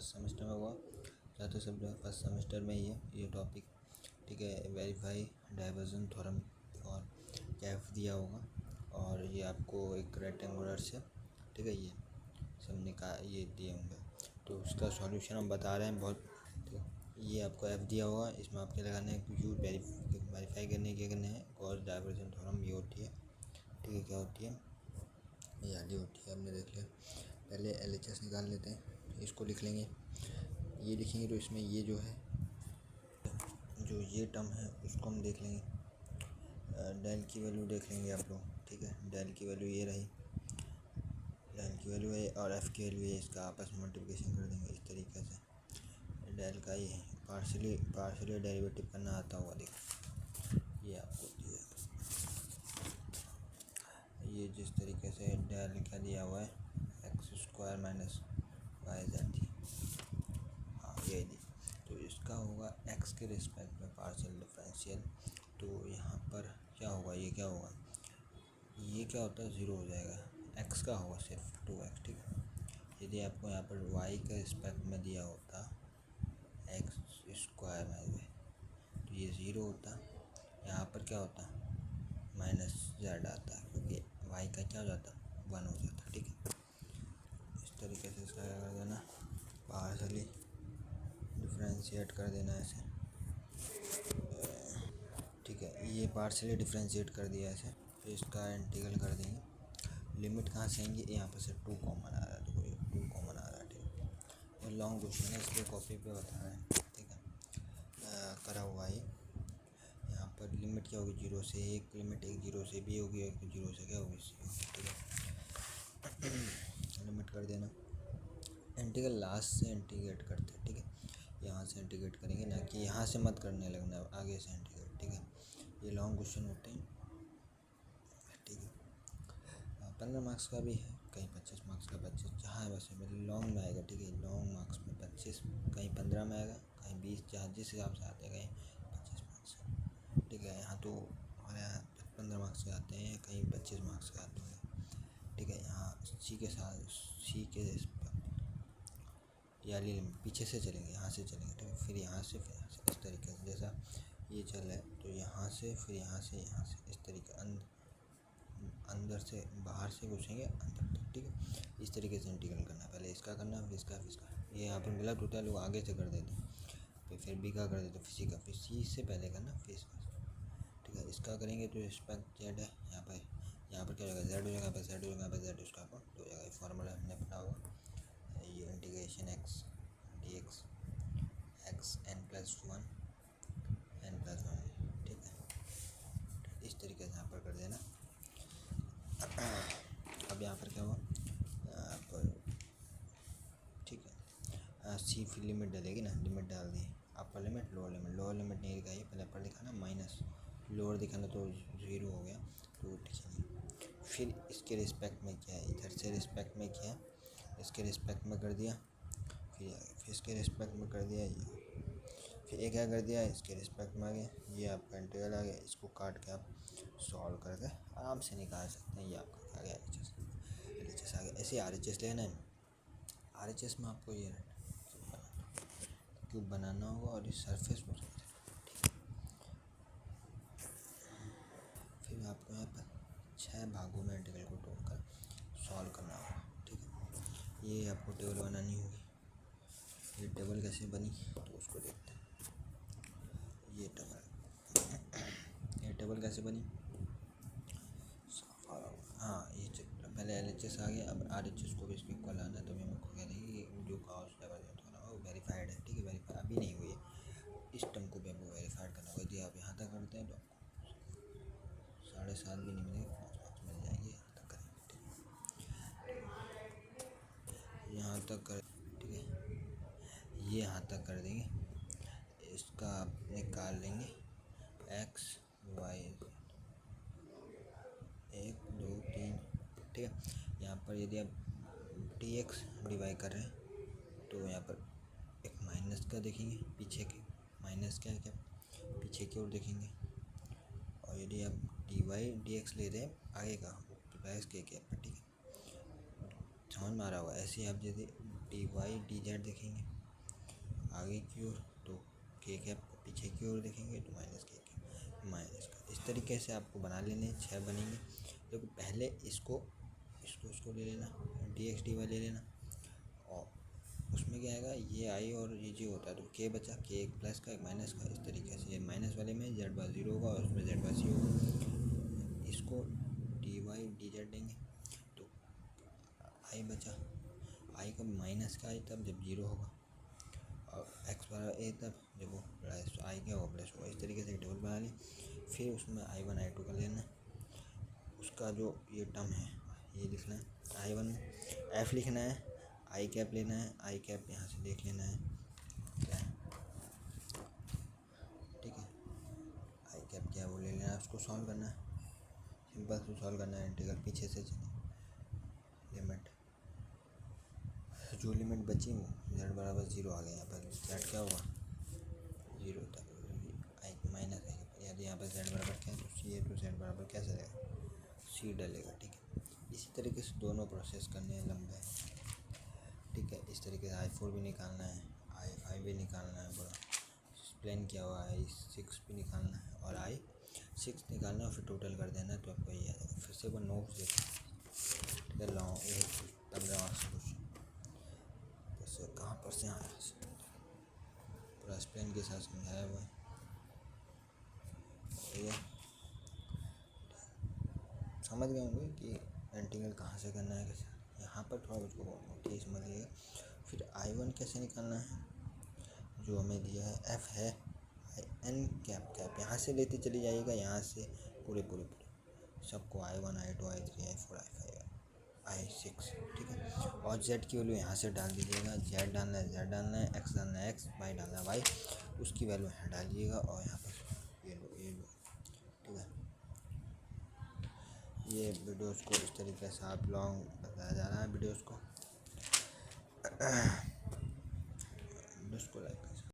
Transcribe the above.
First semester में हुआ, चौथे सब्जेक्ट फर्स्ट सेमेस्टर में ही है ये टॉपिक, ठीक है। वेरीफाई डाइवर्जन थ्योरम और कैफ दिया होगा, और ये आपको एक रेक्टेंगुलर से, ठीक है, ये सब ये दिए होंगे, तो उसका सॉल्यूशन हम बता रहे हैं बहुत, ठीक है। ये आपको एफ दिया होगा, इसमें आपके लगाने हैं यू वेरीफाई करने के करने हैं गॉस डाइवर्जन थ्योरम ये होती है, ठीक है। क्या होती है? ये वाली होती है, हमने देख लिया। पहले LHS निकाल लेते हैं, इसको लिख लेंगे, ये लिखेंगे तो इसमें ये जो है, जो ये टर्म है उसको हम देख लेंगे, डेल की वैल्यू देख लेंगे आप लोग, ठीक है। डेल की वैल्यू ये रही, डेल की वैल्यू है और एफ़ की वैल्यू है, इसका आपस में मल्टीप्लिकेशन कर देंगे इस तरीके से। डेल का ये पार्शियली डेरिवेटिव करना आता होगा, देखो ये आपको दिया, ये जिस तरीके से डेल क्या दिया हुआ है x² माइनस वाई जेड थी, हाँ ये दी, तो इसका होगा x के रिस्पेक्ट में पार्शियल डिफरेंशियल, तो यहाँ पर क्या होगा, ये क्या होगा, ये क्या होता है 0 हो जाएगा, x का होगा सिर्फ 2x, ठीक है। यदि आपको यहाँ पर y के रिस्पेक्ट में दिया होता x² माइनस, तो ये 0 होता, यहाँ पर क्या होता माइनस जेड आता, क्योंकि y का क्या हो जाता 1 हो जाता, ठीक है। इस तरीके से इसका क्या कर देना, पार्शियली डिफरेंशिएट कर देना ऐसे, ठीक है। ये पार्शियली डिफरेंशिएट कर दिया ऐसे, फिर इसका इंटीग्रल कर देंगे, लिमिट कहाँ से आएंगी, यहाँ पर से 2 कॉमन आ रहा है, तो 2 कॉमन आ रहा है, ठीक है। ये लॉन्ग क्वेश्चन है, इसलिए कॉपी पे बता रहे हैं, ठीक है। करा हुआ है, यहाँ पर लिमिट क्या होगी 0 से 1, लिमिट 1 0 से भी होगी, 1 0 से क्या होगी सी होगी, ठीक है। लिमिट कर देना, इंटीग्रल लास्ट से इंटीग्रेट करते हैं, ठीक है। यहाँ से इंटीग्रेट करेंगे, ना कि यहाँ से मत करने लगना, आगे से इंटीग्रेट, ठीक है। ये लॉन्ग क्वेश्चन होते हैं, ठीक है। 15 मार्क्स का भी है, कहीं 25 मार्क्स का, 25 जहाँ है वैसे मतलब लॉन्ग में आएगा, ठीक है। लॉन्ग मार्क्स में 25, कहीं 15 में आएगा, कहीं 20, जहाँ जिस हिसाब से आते हैं, कहीं 25 मार्क्स, ठीक है। यहाँ तो हमारे यहाँ 15 मार्क्स के आते हैं, कहीं 25 मार्क्स के आते हैं, ठीक है। यहाँ सी के साथ सी के या पीछे से चलेंगे, यहाँ से चलेंगे, ठीक है। फिर यहाँ से इस तरीके से, जैसा ये चल है तो यहाँ से, फिर यहाँ से इस तरीके अंदर से बाहर से घुसेंगे अंदर तक, ठीक है। इस तरीके से इंटीग्रल करना, पहले इसका करना, फिर इसका, फिर इसका। ये यहाँ पर गलत होता है, लोग आगे से कर देते हैं, फिर बी का कर देते, फिर सी का, फिर सी से पहले करना, फिर इसका, ठीक है। इसका करेंगे तो रिस्पेक्ट जेड है, यहाँ पर क्या हो जाएगा, जेड हो जाएगा, पर जेड हो जाएगा, पर जेड उसका हो जाएगा। फार्मूला हमने पढ़ा होगा, ये integration x D x n+1 n+1, ठीक है। इस तरीके से यहाँ पर कर देना। अब यहाँ पर क्या हुआ, ठीक है, सी फिर लिमिट डालेगी ना, लिमिट डाल दी, अपर लिमिट लोअर लिमिट नहीं दिखाई, पहले अपर दिखाना, माइनस लोअर दिखाना, तो 0 हो गया, तो लिखेंगे। फिर इसके रिस्पेक्ट में क्या है, इधर से रिस्पेक्ट में क्या है, इसके रिस्पेक्ट में कर दिया, फिर इसके रिस्पेक्ट में कर दिया, ये फिर एक क्या कर दिया, इसके रिस्पेक्ट में आ गया, ये आपका इंटीग्रल आ गया। इसको काट के आप सॉल्व करके आराम से निकाल सकते हैं, ये आपका आ गया LHS आ गया। ऐसे RHS लेना है, RHS में आपको ये क्यूब बनाना होगा और इस सरफेस को फिर आपको यहाँ पर 6 भागों में इंटीग्रल को तोड़कर सॉल्व करना होगा, ठीक है। ये आपको टेबल बनानी होगी, ये टेबल कैसे बनी तो उसको देखते हैं। ये टेबल कैसे बनी, हाँ ये पहले LHS आ गया, अब RHS को भी इसके इक्वल आना है, तो मैं आपको कह देंगे जो काउस लेवल वो वेरीफाइड है, ठीक है। वेरीफाई अभी नहीं हुई है, इस टर्म को भी आपको वेरीफाइड करना होगा। यदि आप यहाँ तक करते हैं तो आपको 7.5 भी नहीं मिलेंगे, 5 मार्क्स मिल जाएंगे, यहाँ तक करेंगे, यहाँ तक कर, ठीक है। ये यहाँ तक कर देंगे, इसका आप निकाल लेंगे x y 1 2 3, ठीक है। यहाँ पर यदि आप dx डिवाइड कर रहे हैं तो यहाँ पर एक माइनस का देखेंगे, पीछे के माइनस क्या है, क्या पीछे की ओर देखेंगे। और यदि आप dx ले रहे हैं आगे का प्लस के क्या पर, ठीक है, समझ में आ रहा होगा। ऐसे ही आप यदि डी वाई डी जेड देखेंगे आगे की ओर, तो के कैप पीछे की ओर देखेंगे तो माइनस के कैप माइनस का। इस तरीके से आपको बना लेने 6 बनेंगे। देखो पहले इसको ले लेना, डी एक्स डी वाई ले लेना, और उसमें क्या आएगा, ये आई और ये जी होता है तो के बचा, के एक प्लस का एक माइनस का। इस तरीके से माइनस वाले में जेड बार 0 होगा और उसमें जेड बार सी होगा। इसको डी वाई डी जेड देंगे तो आई बचा, आई का माइनस का आई तब जब 0 होगा, और एक्स बार ए तब जब वो प्लस आई क्या होगा प्लस होगा। इस तरीके से टेबल बना ली। फिर उसमें आई वन आई टू का लेना, उसका जो ये टर्म है ये लिखना है, आई वन एफ लिखना है, आई कैप लेना है, आई कैप यहाँ से देख लेना है क्या है, ठीक है। आई कैप क्या वो ले लेना है, उसको सॉल्व करना है, सिंपल से सॉल्व करना है। इंटीग्रल पीछे से चले, लिमिट जो लिमिट बची वो जेड बराबर 0 आ गया। यहाँ पर जेड क्या होगा 0 था, आई माइनस है, यदि यहाँ पर जेड बराबर क्या है तो सी है, तो जेड बराबर क्या चलेगा सी डलेगा, ठीक है। इसी तरीके से दोनों प्रोसेस करने हैं लंबे, ठीक है। इस तरीके से i4 भी निकालना है, i5 भी निकालना है, पूरा एक्सप्लेन किया हुआ है, i6 भी निकालना है और i6 निकालना है, फिर टोटल कर देना है तो आपको ये आ जाएगा। फिर से एक बार नोट्स देखो, ठीक है। लॉन्ग ये 15 से कुछ तो कहाँ पर से आया, पूरा एक्सप्लेन के साथ समझाया हुआ है। ये समझ गए होंगे कि इंटीग्रल कहाँ से करना है कैसे। यहाँ पर थोड़ा उसको ठीक समझिएगा। फिर i1 कैसे निकालना है, जो हमें दिया है एफ है एन कैप कैप, यहाँ से लेते चले जाइएगा, यहाँ से पूरे सबको i1 i2 i3 i4 i5 i6, ठीक है। और z की वैल्यू यहाँ से डाल दीजिएगा, z डालना है z डालना है, x डालना है x, y डालना है y, उसकी वैल्यू यहाँ डालिएगा और यहाँ पर ये लो, ठीक है। ये वीडियोज़ को इस तरीके से आप लॉन्ग बताया जा रहा है वीडियोज़ को।